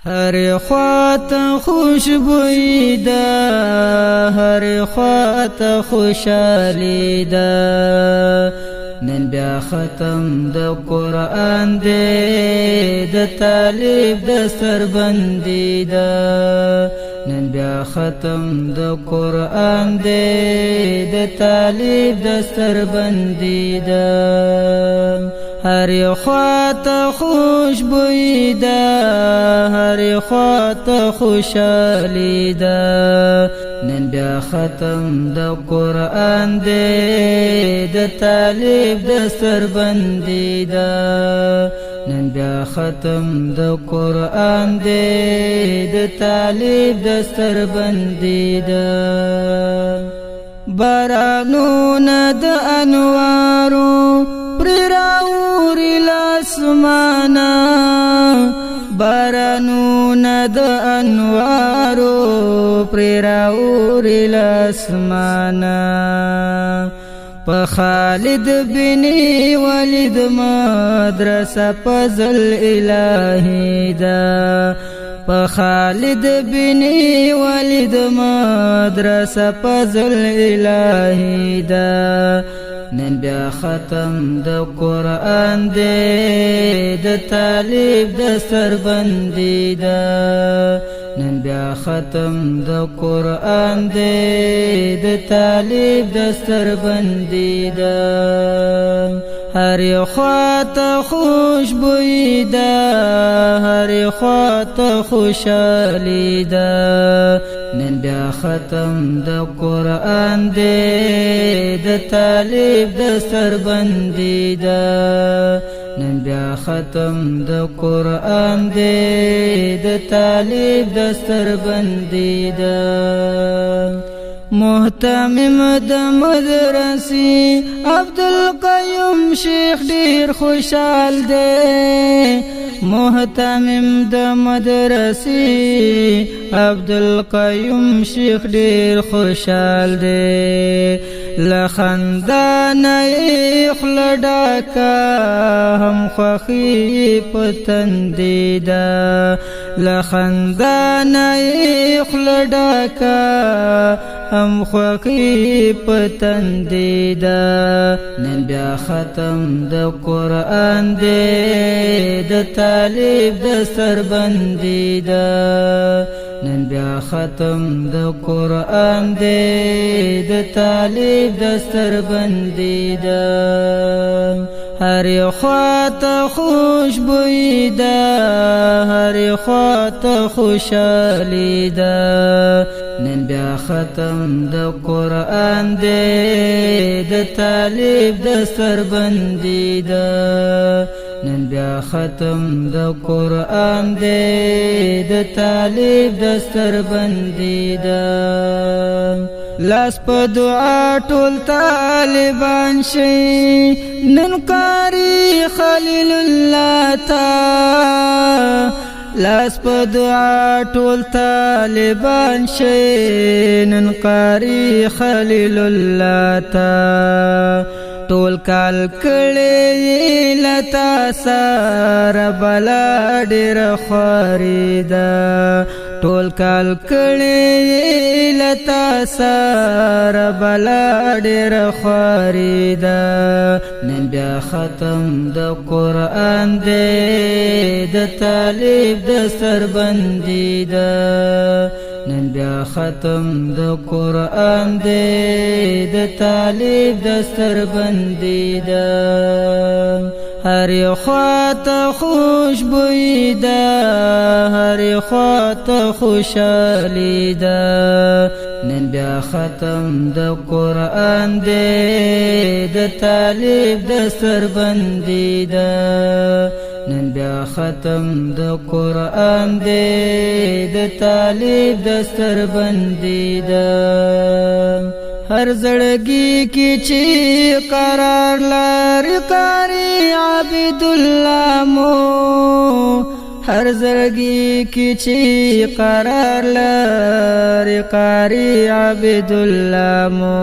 هر خوات خوشبوئی دا هر خوات خوشالی دا نن بیا ختم د قرآن دے د طالب د سربندی دا نن بیا ختم د قرآن دے د طالب د سربندی دا هر خوات خوشبوئی دا هر خوات خوشالی دا نن بیا ختم د قرآن دے د طالب د سربندی دا نن بیا ختم د قرآن دے د طالب د سربندی دا بارانون د انوارو پریراوری لاسمانا بارانون د انوارو پریراوری لاسمانا پا خالد بن ولید مدرسه پزل الہی دا پا خالد بن ولید مدرسه پزل الہی دا نن بیا ختم د قرآن دے د طالب د سربندی دا نن بیا ختم د قرآن دے د طالب د سربندی دا هر خوات خوشبوئی دا هر خوات خوشالی دا نن بیا ختم د قرآن دے د طالب د سربندی دا نن بیا ختم د قرآن دے د طالب د سربندی دا محتمم د مدرسی عبدالقیوم شیخ ډیر خوشحال دے محتمم د مدرسی عبدالقیوم شیخ ډیر خوشحال دے لخندان اخل ډاکا هم خوخی پتندی دا لخندان اخل ډاکا هم خوخی پتندی دا نن بیا ختم د قرآن دے د طالب د سربندی دا نن بیا ختم د قرآن دے د طالب د سربندی دا هر خوات خوشبوئی دا هر خوات خوشالی دا نن بیا ختم د قرآن دے د طالب د سربندی دا نن بیا ختم د قرآن دے د طالب د سربندی دا لاس په دعا ټول طالبان شي نن قاری خلیل الله تا لاس په دعا ټول طالبان شي نن قاری خلیل الله تا ټول کال کړي لتا سره بلا ډېر خریدا ټول کال کړي لتا سره بلا ډېر خریدا نن بیا ختم د قرآن دے د طالب د سربندی دا نن بیا ختم د قرآن دے د طالب د سربندی دا هر خوات خوشبوئی دا هر خوات خوشالی دا نن بیا ختم د قرآن دے د طالب د سربندی دا نن بیا ختم د قرآن دے د طالب د سربندی دا ہر زڑگی کی چی قرار لار قاری عبداللہ مو ہر زڑگی کی چی قرار لار قاری عبداللہ مو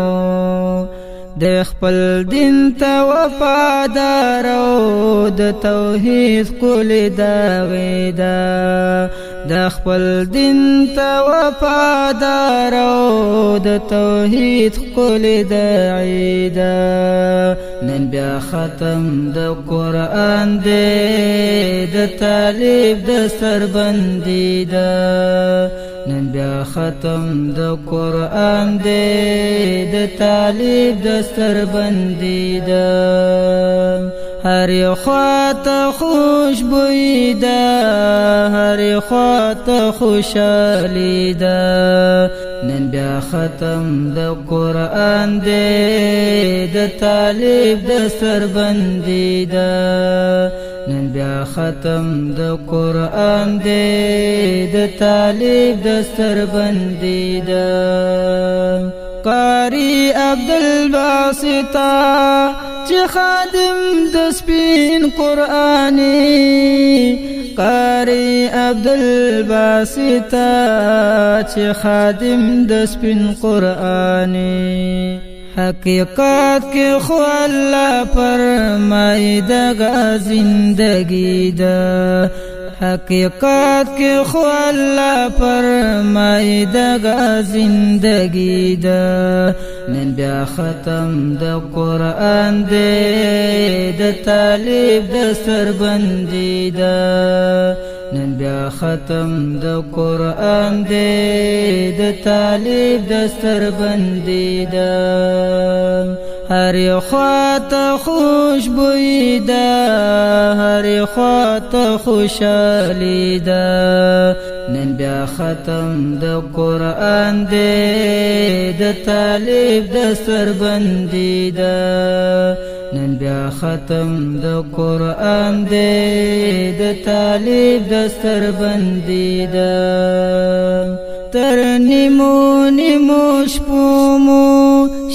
د خپل دین ته وفادار او د توحید کول دا ویدا د خپل دین ته وفادار او د توحید ښکلی داعی ده نن بیا ختم د قرآن دی د طالب د سربندي ده نن بیا ختم د قرآن دی د طالب د سربندي ده هر خواته خوشبوئی ده هر خواته خوشحالی ده نن بیا ختم د قرآن دی د طالب د سربندي ده نن بیا ختم د قرآن دی د طالب د سربندي ده قاری عبدالباسط چې خادم د سپین قرآنی قاری عبدالباسط چې خادم د سپین قرآنی حقیقت کې خو الله فرمایي دغه زندگی ده حقیقت کې خو الله فرمایي دغه زندگی ده نن بیا ختم د قرآن دی د طالب د سربندي ده نن بیا ختم د قرآن دی د طالب د سربندي ده هر خواته خوشبوئی ده هر خواته خوشحالی ده نن بیا ختم د قرآن دی د طالب د سربندي ده نن بیا ختم د قرآن دی د طالب د سربندي ده تر نیمو نیمو شپو مو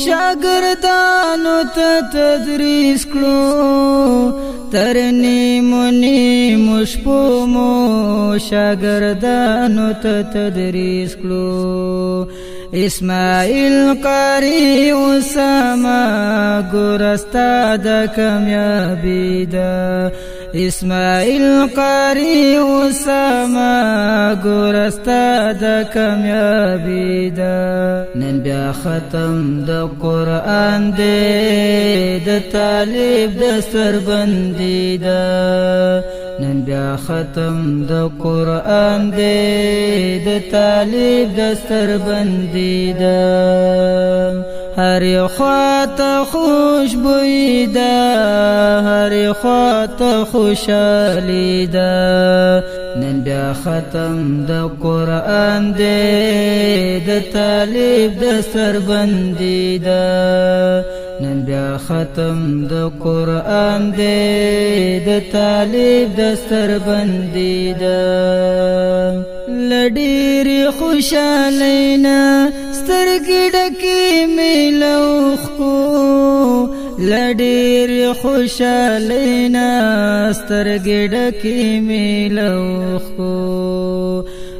شاگردانو ته تدریس کړو تر نیمو نیمو شپو مو شاگردانو ته تدریس کړو اسماعیل قاری اسامه ګورستا د کامیابی ده اسماعیل قاری اسامه ګورستا د کامیابی ده نن بیا ختم د قرآن دی د طالب د سربندي ده نن بیا ختم د قرآن دی د طالب د سربندي ده هر خواته خوشبوئی ده هر خواته خوشحالی ده نن بیا ختم د قرآن دی د طالب د سربندي ده نن بیا ختم د قرآن دی د طالب د سربندي ده لډيري خوشالینا سترګې ډکې میلوخ کو لډيري خوشالینا سترګې ډکې میلوخ کو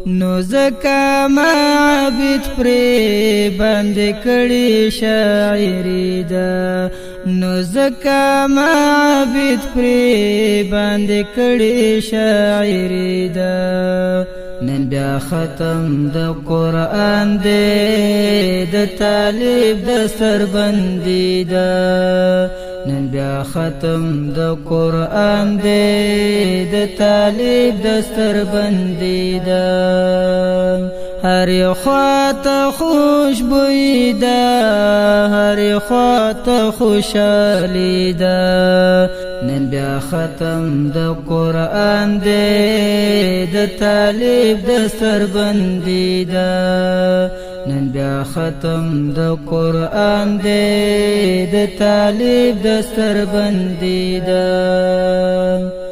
نو زکا معبد پری باندې کړي شاعری ده نو زکا معبد پری باندې کړي شاعری ده نن بیا ختم د قرآن دی د طالب د سربندي ده نن بیا ختم د قرآن دی د طالب د سربندي ده هر خواته خوشبوئی ده هر خواته خوشحالی ده نن بیا ختم د قرآن دی د طالب د سربندي ده نن بیا ختم د قرآن دی د طالب د سربندي ده